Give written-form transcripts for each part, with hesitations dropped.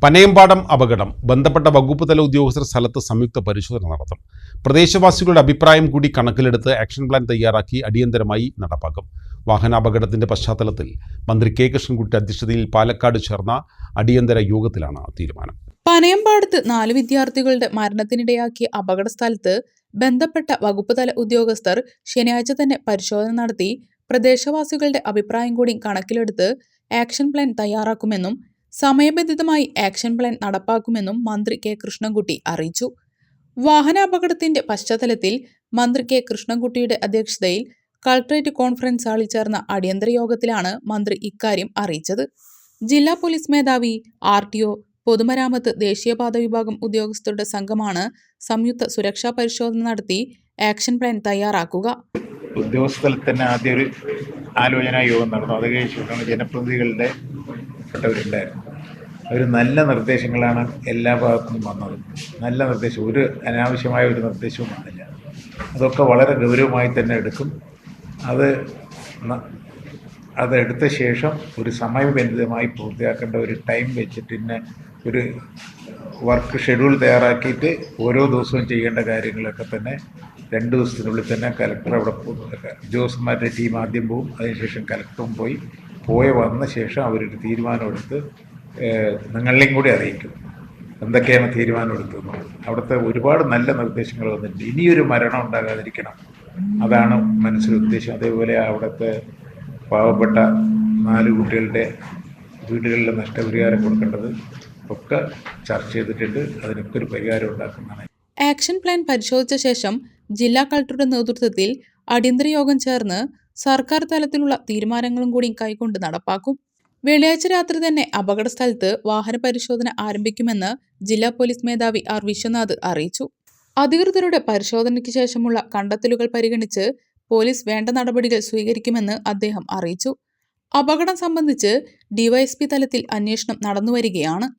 പനയമ്പാടം അപകടം. ബന്ധപ്പെട്ട വകുപ്പ് തല ഉദ്യോഗസ്ഥർ സ്ഥലത്ത് സംയുക്ത പരിശോധന നടത്തും. പ്രദേശവാസികളുടെ അഭിപ്രായം കൂടി കണക്കിലെടുത്ത് ആക്ഷൻ പ്ലാൻ തയ്യാറാക്കി അടിയന്തരമായി നടപ്പാക്കും. വാഹനാപകടത്തിന്റെ പശ്ചാത്തലത്തിൽ മന്ത്രി കെ കൃഷ്ണൻകുട്ടി അധ്യക്ഷതയിൽ പാലക്കാട് ചേർന്ന അടിയന്തര യോഗത്തിലാണ് തീരുമാനം. പനയമ്പാടത്ത് 4 വിദ്യാർത്ഥികളുടെ മരണത്തിനിടയാക്കിയ അപകട സ്ഥലത്ത് ബന്ധപ്പെട്ട വകുപ്പ് തല ഉദ്യോഗസ്ഥർ ശനിയാഴ്ച തന്നെ പരിശോധന നടത്തി പ്രദേശവാസികളുടെ അഭിപ്രായം കൂടി കണക്കിലെടുത്ത് ആക്ഷൻ പ്ലാൻ തയ്യാറാക്കുമെന്നും സമയബന്ധിതമായി ആക്ഷൻ പ്ലാൻ നടപ്പാക്കുമെന്നും മന്ത്രി കെ കൃഷ്ണൻകുട്ടി അറിയിച്ചു. വാഹനാപകടത്തിന്റെ പശ്ചാത്തലത്തിൽ മന്ത്രി കെ കൃഷ്ണൻകുട്ടിയുടെ അധ്യക്ഷതയിൽ കളക്ടറേറ്റ് കോൺഫറൻസ് ഹാളിൽ ചേർന്ന അടിയന്തര യോഗത്തിലാണ് മന്ത്രി ഇക്കാര്യം അറിയിച്ചത്. ജില്ലാ പോലീസ് മേധാവി, RTO, പൊതുമരാമത്ത്, ദേശീയപാത വിഭാഗം ഉദ്യോഗസ്ഥരുടെ സംഘമാണ് സംയുക്ത സുരക്ഷാ പരിശോധന നടത്തി ആക്ഷൻ പ്ലാൻ തയ്യാറാക്കുക. ഉദ്യോഗസ്ഥരിൽ തന്നെ ആദ്യം ഒരു ആലോചനാ യോഗം നടന്നു. അത് കഴിഞ്ഞിട്ടാണ് ജനപ്രതിനിധികളുടെ പെട്ടവരുണ്ടായിരുന്നു. അവർ നല്ല നിർദ്ദേശങ്ങളാണ് എല്ലാ ഭാഗത്തു നിന്നും വന്നത്. നല്ല നിർദ്ദേശം, ഒരു അനാവശ്യമായ ഒരു നിർദ്ദേശവും വന്നില്ല. അതൊക്കെ വളരെ ഗൗരവമായി തന്നെ എടുക്കും. അതെടുത്ത ശേഷം ഒരു സമയബന്ധിതമായി പൂർത്തിയാക്കേണ്ട ഒരു ടൈം വെച്ചിട്ട് പിന്നെ ഒരു വർക്ക് ഷെഡ്യൂൾ തയ്യാറാക്കിയിട്ട് ഓരോ ദിവസവും ചെയ്യേണ്ട കാര്യങ്ങളൊക്കെ തന്നെ 2 ദിവസത്തിനുള്ളിൽ തന്നെ കലക്ടർ അവിടെ ഉദ്യോഗസ്ഥന്മാരുടെ ടീം ആദ്യം പോവും. അതിനുശേഷം കലക്ടറും വന്ന ശേഷം അവരൊരു തീരുമാനമെടുത്ത് നിങ്ങളെയും കൂടി അറിയിക്കും എന്തൊക്കെയാണ് തീരുമാനമെടുത്തത്. അവിടുത്തെ ഒരുപാട് നല്ല നിർദ്ദേശങ്ങൾ വന്നിട്ടുണ്ട്. ഇനിയൊരു മരണം ഉണ്ടാകാതിരിക്കണം, അതാണ് മനസ്സിലെ ഉദ്ദേശം. അതേപോലെ അവിടുത്തെ പാവപ്പെട്ട 4 കുട്ടികളുടെ വീടുകളിലെ നഷ്ടപരിഹാരം കൊടുക്കേണ്ടത് ഒക്കെ ചർച്ച ചെയ്തിട്ടുണ്ട്. അതിനൊക്കെ ഒരു പരിഹാരം ഉണ്ടാക്കുന്നതാണ്. ആക്ഷൻ പ്ലാൻ പരിശോധിച്ച ശേഷം ജില്ലാ കളക്ടറുടെ നേതൃത്വത്തിൽ അടിയന്തര യോഗം ചേർന്ന് സർക്കാർ തലത്തിലുള്ള തീരുമാനങ്ങളും കൂടി കൈക്കൊണ്ട് നടപ്പാക്കും. വെള്ളിയാഴ്ച രാത്രി തന്നെ അപകട സ്ഥലത്ത് വാഹന പരിശോധന ആരംഭിക്കുമെന്ന് ജില്ലാ പോലീസ് മേധാവി R. വിശ്വനാഥ് അറിയിച്ചു. അധികൃതരുടെ പരിശോധനയ്ക്ക് ശേഷമുള്ള കണ്ടെത്തലുകൾ പരിഗണിച്ച് പോലീസ് വേണ്ട നടപടികൾ സ്വീകരിക്കുമെന്ന് അദ്ദേഹം അറിയിച്ചു. അപകടം സംബന്ധിച്ച് DYSP തലത്തിൽ അന്വേഷണം നടന്നുവരികയാണ്.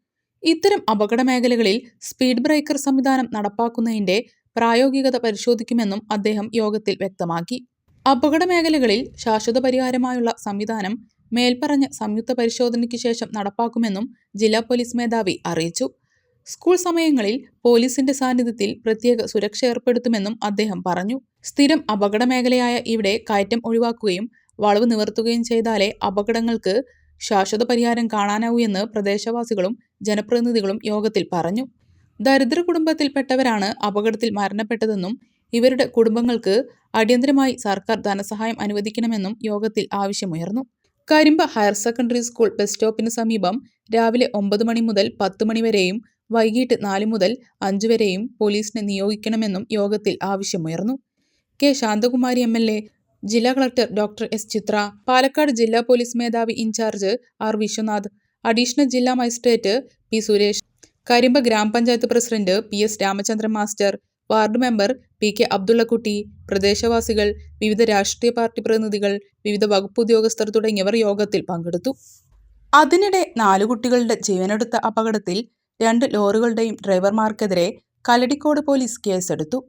ഇത്തരം അപകട മേഖലകളിൽ സ്പീഡ് ബ്രേക്കർ സംവിധാനം നടപ്പാക്കുന്നതിന്റെ പ്രായോഗികത പരിശോധിക്കുമെന്നും അദ്ദേഹം യോഗത്തിൽ വ്യക്തമാക്കി. അപകട മേഖലകളിൽ ശാശ്വത പരിഹാരമായുള്ള സംവിധാനം മേൽപ്പറഞ്ഞ സംയുക്ത പരിശോധനയ്ക്ക് ശേഷം നടപ്പാക്കുമെന്നും ജില്ലാ പോലീസ് മേധാവി അറിയിച്ചു. സ്കൂൾ സമയങ്ങളിൽ പോലീസിന്റെ സാന്നിധ്യത്തിൽ പ്രത്യേക സുരക്ഷ ഏർപ്പെടുത്തുമെന്നും അദ്ദേഹം പറഞ്ഞു. സ്ഥിരം അപകട മേഖലയായ ഇവിടെ കയറ്റം ഒഴിവാക്കുകയും വളവ് നിവർത്തുകയും ചെയ്താലേ അപകടങ്ങൾക്ക് ശാശ്വത പരിഹാരം കാണാനാവൂ എന്ന് പ്രദേശവാസികളും ജനപ്രതിനിധികളും യോഗത്തിൽ പറഞ്ഞു. ദരിദ്ര കുടുംബത്തിൽപ്പെട്ടവരാണ് അപകടത്തിൽ മരണപ്പെട്ടതെന്നും ഇവരുടെ കുടുംബങ്ങൾക്ക് അടിയന്തരമായി സർക്കാർ ധനസഹായം അനുവദിക്കണമെന്നും യോഗത്തിൽ ആവശ്യമുയർന്നു. Karimba higher secondary school bus സ്റ്റോപ്പിന് സമീപം രാവിലെ 9 മണി മുതൽ 10 മണി വരെയും വൈകിട്ട് 4 മുതൽ 5 വരെയും പോലീസിനെ നിയോഗിക്കണമെന്നും യോഗത്തിൽ ആവശ്യമുയർന്നു. കെ ശാന്തകുമാരി MLA, ജില്ലാ കളക്ടർ ഡോക്ടർ S. ചിത്ര, പാലക്കാട് ജില്ലാ പോലീസ് മേധാവി ഇൻചാർജ് R. വിശ്വനാഥ്, അഡീഷണൽ ജില്ലാ മജിസ്ട്രേറ്റ് P. സുരേഷ്, കരിമ്പ ഗ്രാമപഞ്ചായത്ത് president PS. Ramachandran master, ward member PK. Abdullakutty, പ്രദേശവാസികൾ, വിവിധ രാഷ്ട്രീയ പാർട്ടി പ്രതിനിധികൾ, വിവിധ വകുപ്പ് ഉദ്യോഗസ്ഥർ തുടങ്ങിയവർ യോഗത്തിൽ പങ്കെടുത്തു. അതിനിടെ 4 കുട്ടികളുടെ ജീവനെടുത്ത അപകടത്തിൽ 2 ലോറികളുടെയും ഡ്രൈവർമാർക്കെതിരെ കല്ലടിക്കോട് പോലീസ് കേസെടുത്തു.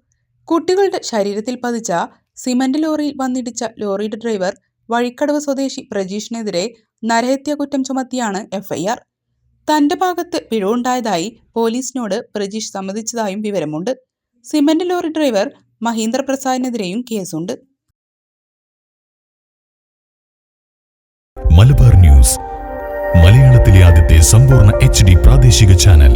കുട്ടികളുടെ ശരീരത്തിൽ പതിച്ച സിമന്റ് ലോറിയിൽ വന്നിടിച്ച ലോറിയുടെ ഡ്രൈവർ വഴിക്കടവ് സ്വദേശി പ്രജീഷിനെതിരെ നരഹത്യാ കുറ്റം ചുമത്തിയാണ് FIR. തന്റെ ഭാഗത്ത് പിഴവുണ്ടായതായി പോലീസിനോട് പ്രജീഷ് സമ്മതിച്ചതായും വിവരമുണ്ട്. സിമന്റ് ലോറി ഡ്രൈവർ മഹീന്ദ്ര പ്രസാദിനെതിരെയും കേസുണ്ട്. മലബാർ ന്യൂസ്, മലയാളത്തിലെ ആദ്യത്തെ സമ്പൂർണ്ണ HD പ്രാദേശിക ചാനൽ.